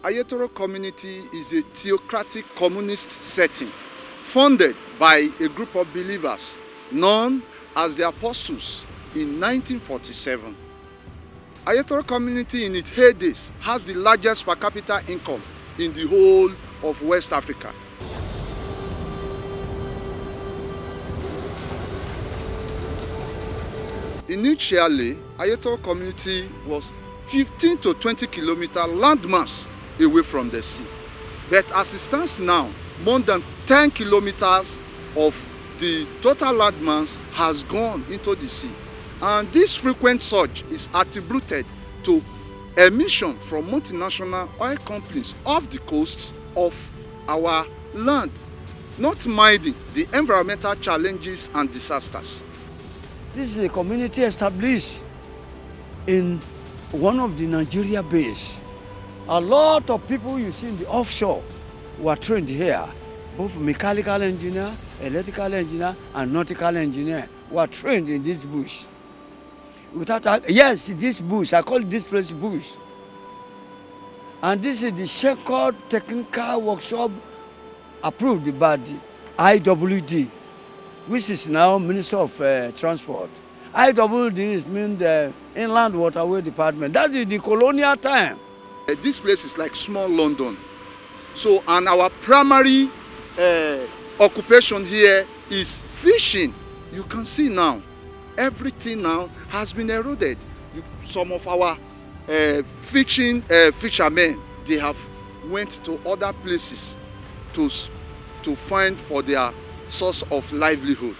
Ayetoro community is a theocratic communist setting funded by a group of believers known as the Apostles in 1947. Ayetoro community in its heydays has the largest per capita income in the whole of West Africa. Initially, Ayetoro community was 15 to 20 kilometer landmass away from the sea. But as it stands now, more than 10 kilometers of the total landmass has gone into the sea. And this frequent surge is attributed to emission from multinational oil companies off the coasts of our land, not minding the environmental challenges and disasters. This is a community established in one of the Nigeria base. A lot of people you see in the offshore were trained here, both mechanical engineer, electrical engineer, and nautical engineer were trained in this bush. Yes, this bush, I call this place bush. And this is the Shepherd Technical Workshop approved by the IWD, which is now Minister of Transport. IWD means the Inland Waterway Department. That is the colonial time. This place is like small London. So, and our primary occupation here is fishing. You can see now, everything now has been eroded. Some of our fishermen, they have went to other places to find for their source of livelihood.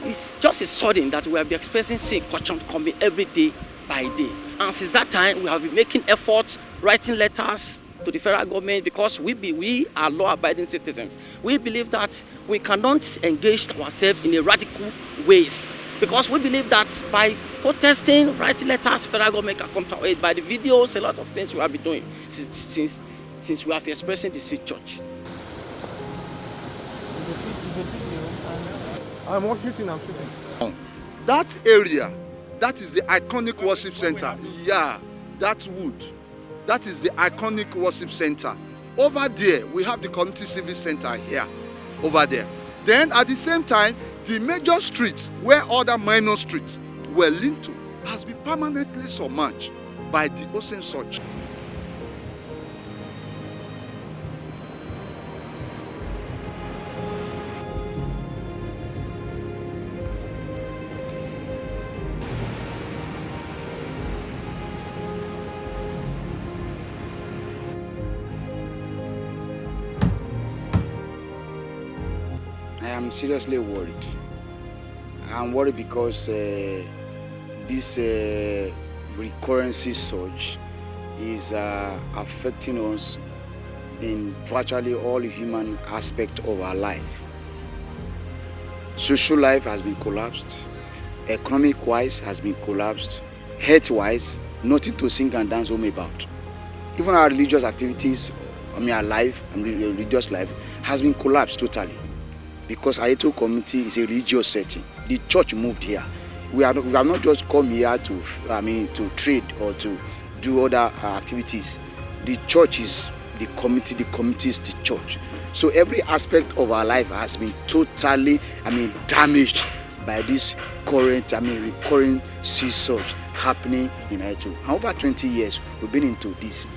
It's just a sudden that we have been experiencing sea encroachment coming every day by day. And since that time, we have been making efforts, writing letters to the federal government, because we are law-abiding citizens. We believe that we cannot engage ourselves in a radical ways, because we believe that by protesting, writing letters, federal government can come to our aid. By the videos, a lot of things we have been doing since we have expressing the sea church. I'm shooting. That area, that is the iconic worship center. Yeah, that wood. That is the iconic worship center. Over there, we have the community service center here, over there. Then at the same time, the major streets where other minor streets were linked to has been permanently submerged by the ocean surge. I am seriously worried. I'm worried because this recurrency surge is affecting us in virtually all human aspects of our life. Social life has been collapsed, economic-wise has been collapsed, health-wise, nothing to sing and dance home about. Even our religious activities, our life, religious life, has been collapsed totally. Because Ayetoro community is a religious setting. The church moved here. We have not just come here to trade or to do other activities. The church is the community is the church. So every aspect of our life has been totally, damaged by this current, recurring sea surge happening in Ayetoro. Over 20 years, we've been into this.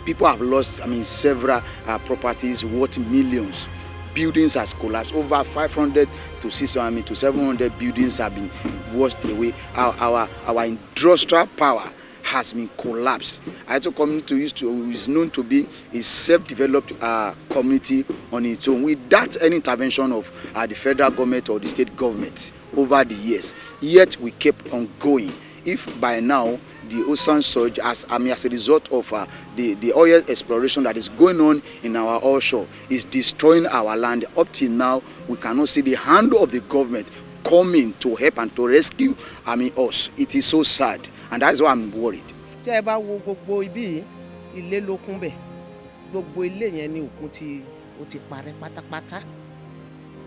People have lost, several properties worth millions. Buildings has collapsed. Over 500 to 600 to 700 buildings have been washed away. Our industrial power has been collapsed. Ayetoro community is known to be a self-developed community on its own, without any intervention of the federal government or the state government over the years. Yet we kept on going. If by now the ocean surge, as a result of the oil exploration that is going on in our offshore, is destroying our land. Up till now, we cannot see the hand of the government coming to help and to rescue us. It is so sad, and that's why I'm worried. Ṣé ẹ bá wo gbogbo ibi ilé ló kún bẹ̀, gbogbo ilé yẹn ni òkun ti parẹ́ pátápátá.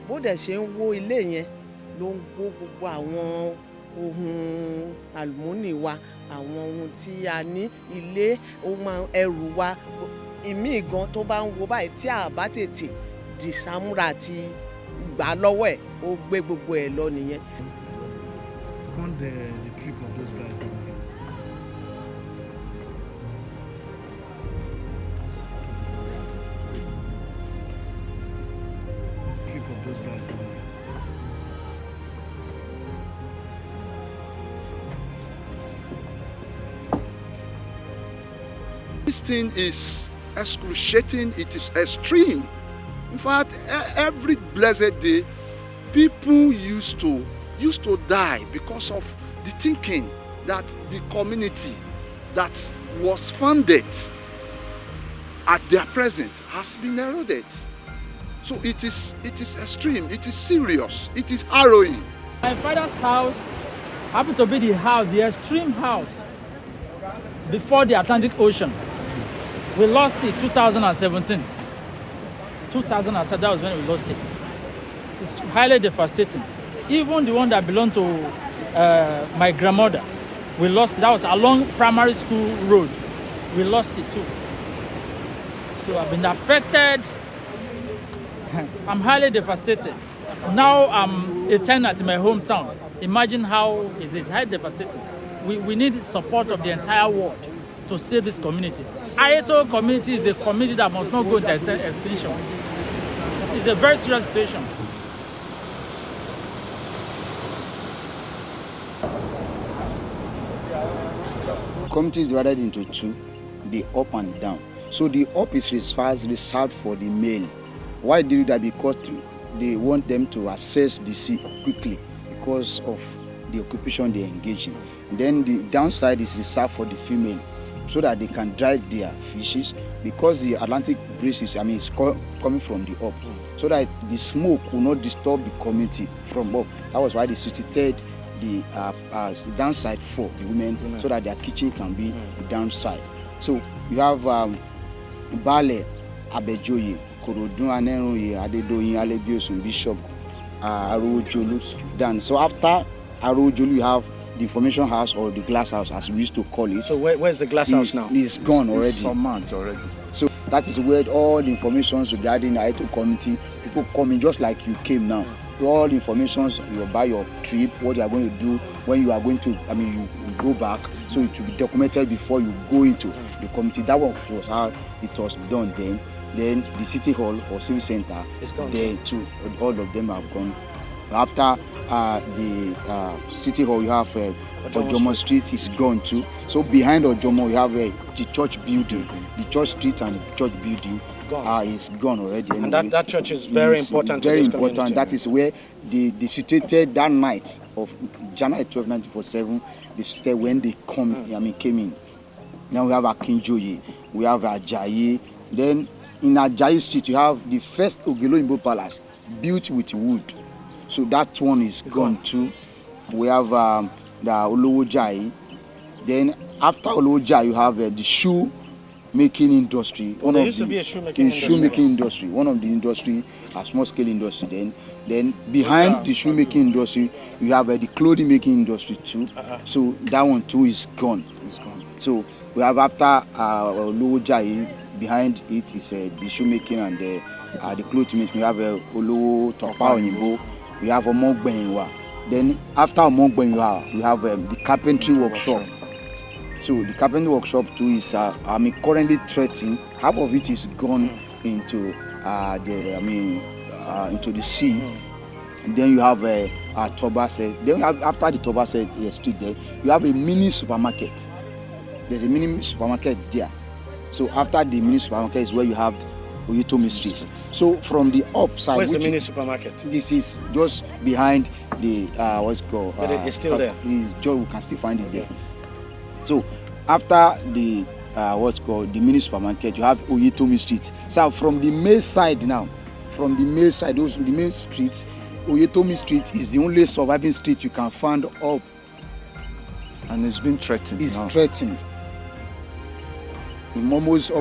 Bó dẹ̀ ṣe ń wó ilé yẹn ló ń wó gbogbo àwọn ohun àlùmọ́nì wa, àwọn ohun tí a ní, ilé, ohun ẹrù wa, ìmíì gan tó bá ń wo báyìí tí a bá tètè di sámúra àti gbà lọ́wọ́ ẹ̀, ó gbé gbogbo ẹ̀ lọ nìyẹn. Fund the trip of those guys. Trip of those guys. This thing is excruciating, it is extreme. In fact, every blessed day, people used to die because of the thinking that the community that was founded at their present has been eroded. So it is extreme, it is serious, it is harrowing. My father's house happened to be the extreme house before the Atlantic Ocean. We lost it 2017. 2007, that was when we lost it. It's highly devastating. Even the one that belonged to my grandmother, we lost it. That was along primary school road. We lost it too. So I've been affected. I'm highly devastated. Now I'm a tenant in my hometown. Imagine how is it? Highly devastating. We need support of the entire world to save this community. Ayetoro community is a community that must not go into extinction. It's a very serious situation. Community is divided into two, the up and the down. So the up is reserved for the male. Why do that? Because they want them to access the sea quickly because of the occupation they engage in. Then the downside is reserved for the female, so that they can dry their fishes, because the Atlantic breeze is coming from the up, so that the smoke will not disturb the community from up. That was why they situated the downside for the women, so that their kitchen can be the downside. So you have Bale, Abejoye, Korodun Aneroye, Adedoyin, Alebiosun, Bishop, Arojolu. Then so after Arojolu you have the information house, or the glass house as we used to call it. So where's the glass house now? It's gone already. It's surmount already. So that is where all the information regarding the Ayetoro community, people come in just like you came now. All the information you buy your trip, what you are going to do, when you are going to, you go back, so it will be documented before you go into the community. That was how it was done then. Then the city hall or civic center, there too, all of them have gone. After the city hall, you have Ojomo Street is gone too. So behind Ojomo, you have the church building. The church street and the church building is gone already. And that church is very important. Very to this important. community. That is where they situated that night of January 12, 1947. They situated when they came in. Now we have Akinjoye, we have Ajayi. Then in Ajayi Street, you have the first Ogeloyinbo Palace built with wood. So that one is gone too. We have the Olowojayi. Then after Olowojayi, you have the shoe making industry. There used to be a shoemaking industry. One of the industry, a small scale industry. Then behind the shoemaking industry, you have the clothing making industry too. So that one too is gone. So we have after Olowojayi, behind it is the shoemaking and the clothing making. We have Olowo Topa Oyinbo. We have Omogbenwa. Then after Omogbenwa, we have the carpentry workshop. So the carpentry workshop too is currently threatened. Half of it is gone into into the sea. And then you have Tobase. Then after the Tobase street there, you have a mini supermarket. There's a mini supermarket there. So after the mini supermarket is where you have Oyetomi Street. So from the upside, where's the mini supermarket? This is just behind the what's it called? But it's still there. We can still find it there. So after the what's called the mini supermarket, you have Oyetomi Street. So from the main side now, the main streets, Oyetomi Street is the only surviving street you can find up. And it's been threatened. It's threatened. In almost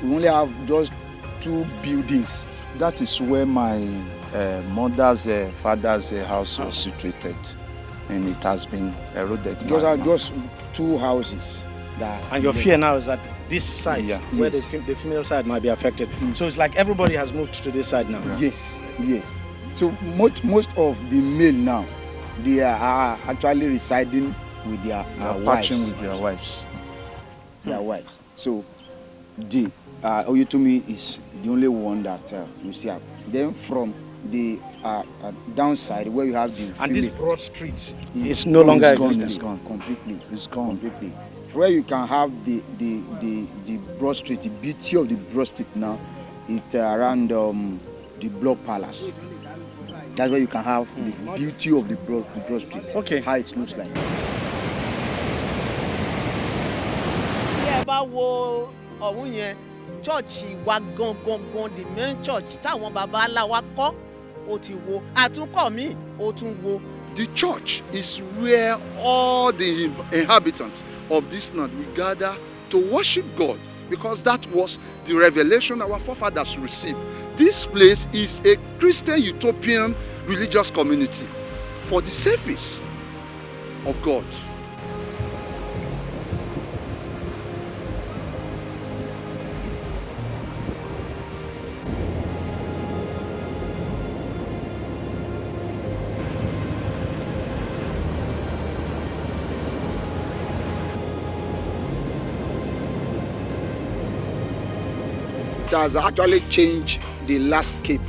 we only have just 2 buildings. That is where my mother's father's house was situated. and it has been eroded. Those are just 2 houses. And your fear now is that this side, Yeah. where Yes. the female side might be affected. So it's like everybody has moved to this side now. Yes, yes. So most of the male now, they are actually residing with their Patching wives. with their wives. Their wives. So the Oyetomi is the only one that you see. Then from the downside where you have the And this female, broad street is is no longer gone, existent. it's gone completely. It's gone. Completely. Where you can have the broad street, the beauty of the broad street now, it's around the Block Palace. That's where you can have the beauty of the broad street. Okay. How it looks like. tí ẹ bá wo ọ̀hún yẹn chọ́ọ̀chì wa gangan the main church táwọn baba ńlá wa kọ́ ó ti wo àtúnkọ́ míì ó tún wo. The church is where all the inhabitants of this land will gather to worship God, because that was the revelation our forefathers received. This place is a Christian utopian religious community for the service of God. It has actually changed the landscape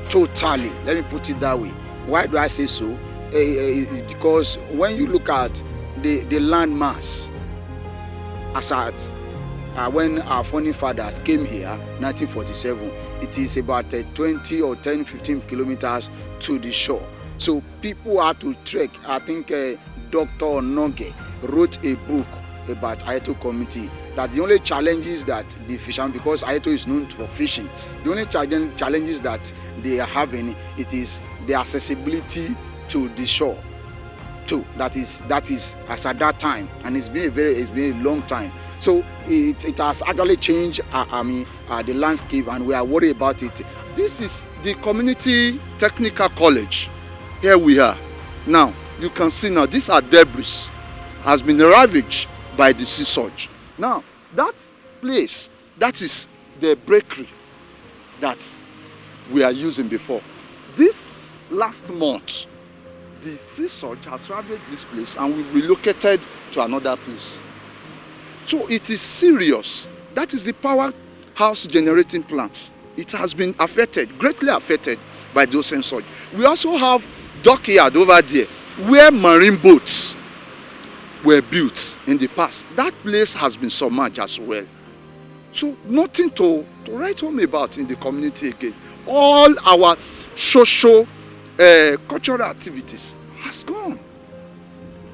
totally. Let me put it that way. Why do I say so? It's because when you look at the land mass, as at when our founding fathers came here, 1947, it is about 20 or 10, 15 kilometers to the shore. So people had to trek. I think Dr. Noge wrote a book about Ayetoro community, that the only challenges that the fishermen, because Ayetoro is known for fishing, the only challenges that they are having, it is the accessibility to the shore too. That is as at that time, and it's been a long time. So it has actually changed the landscape, and we are worried about it. This is the community technical college. Here we are. Now you can see now these are debris, has been ravaged by the sea surge. Now that place, that is the bakery that we are using before. This last month, the sea surge has ravaged this place, and we've relocated to another place. So it is serious. That is the powerhouse generating plants. It has been affected, greatly affected by those sea surge. We also have dockyard over there where marine boats were built in the past. That place has been submerged as well. So nothing to write home about in the community again. All our social, cultural activities has gone.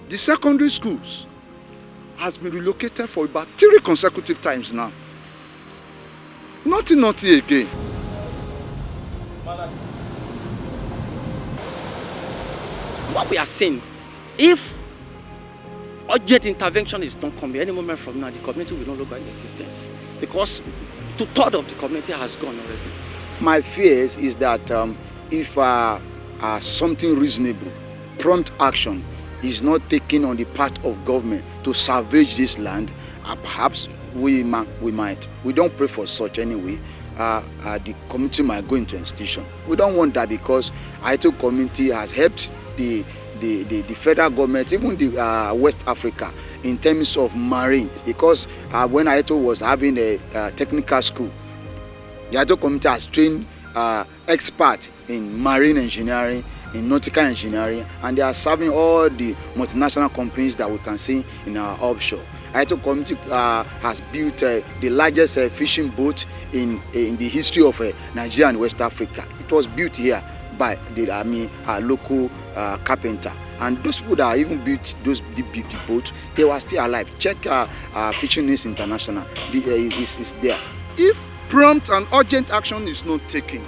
The secondary schools has been relocated for about 3 consecutive times now. Nothing again. What we are saying, if urgent intervention is not coming any moment from now, the community will no longer in existence, because 2/3 of the community has gone already. My fears is that if something reasonable, prompt action is not taken on the part of government to salvage this land, perhaps we might. We don't pray for such anyway. The community might go into extinction. We don't want that, because Ayetoro community has helped the federal government, even the West Africa, in terms of marine, because when Ayetoro was having a technical school, the Ayetoro community has trained experts in marine engineering, in nautical engineering, and they are serving all the multinational companies that we can see in our offshore. Ayetoro community has built the largest fishing boat in the history of Nigeria and West Africa. It was built here by the local carpenter, and those people that even built the boat, they were still alive. Check Fishing News International, is there. If prompt and urgent action is not taken,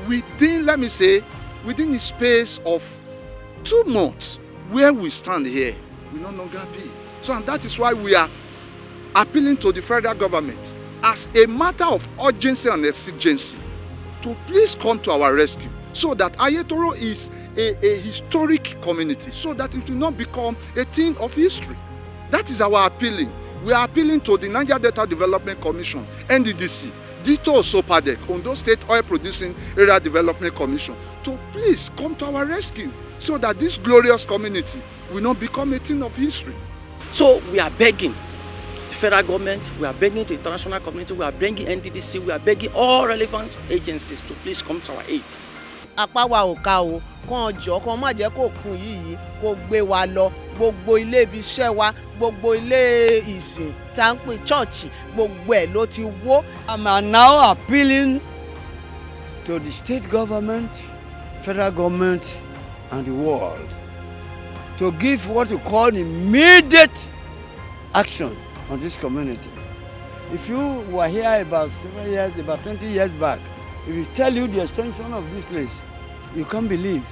within the space of 2 months, where we stand here will no longer be. So, and that is why we are appealing to the federal government as a matter of urgency and exigency to please come to our rescue, so that Ayetoro is a historic community so that it will not become a thing of history. That is our appealing. We are appealing to the Niger Delta Development Commission, NDDC, Dito Sopadek, Ondo State Oil Producing Area Development Commission, to please come to our rescue so that this glorious community will not become a thing of history. So we are begging the federal government, we are begging the international community, we are begging NDDC, we are begging all relevant agencies to please come to our aid. Apá wa ò ká o, kàn jọ kàn má jẹ́ kó kún yìí kó gbé wa lọ, gbogbo ilé ibi iṣẹ́ wa, gbogbo ilé ìsìn tá ń pè church, gbogbo ẹ̀ ló ti wó. I'm now appealing to the state government, federal government, and the world to give what you call immediate action on this community. If you were here about 7 years, about 20 years back, if we tell you the extension of this place, you can't believe.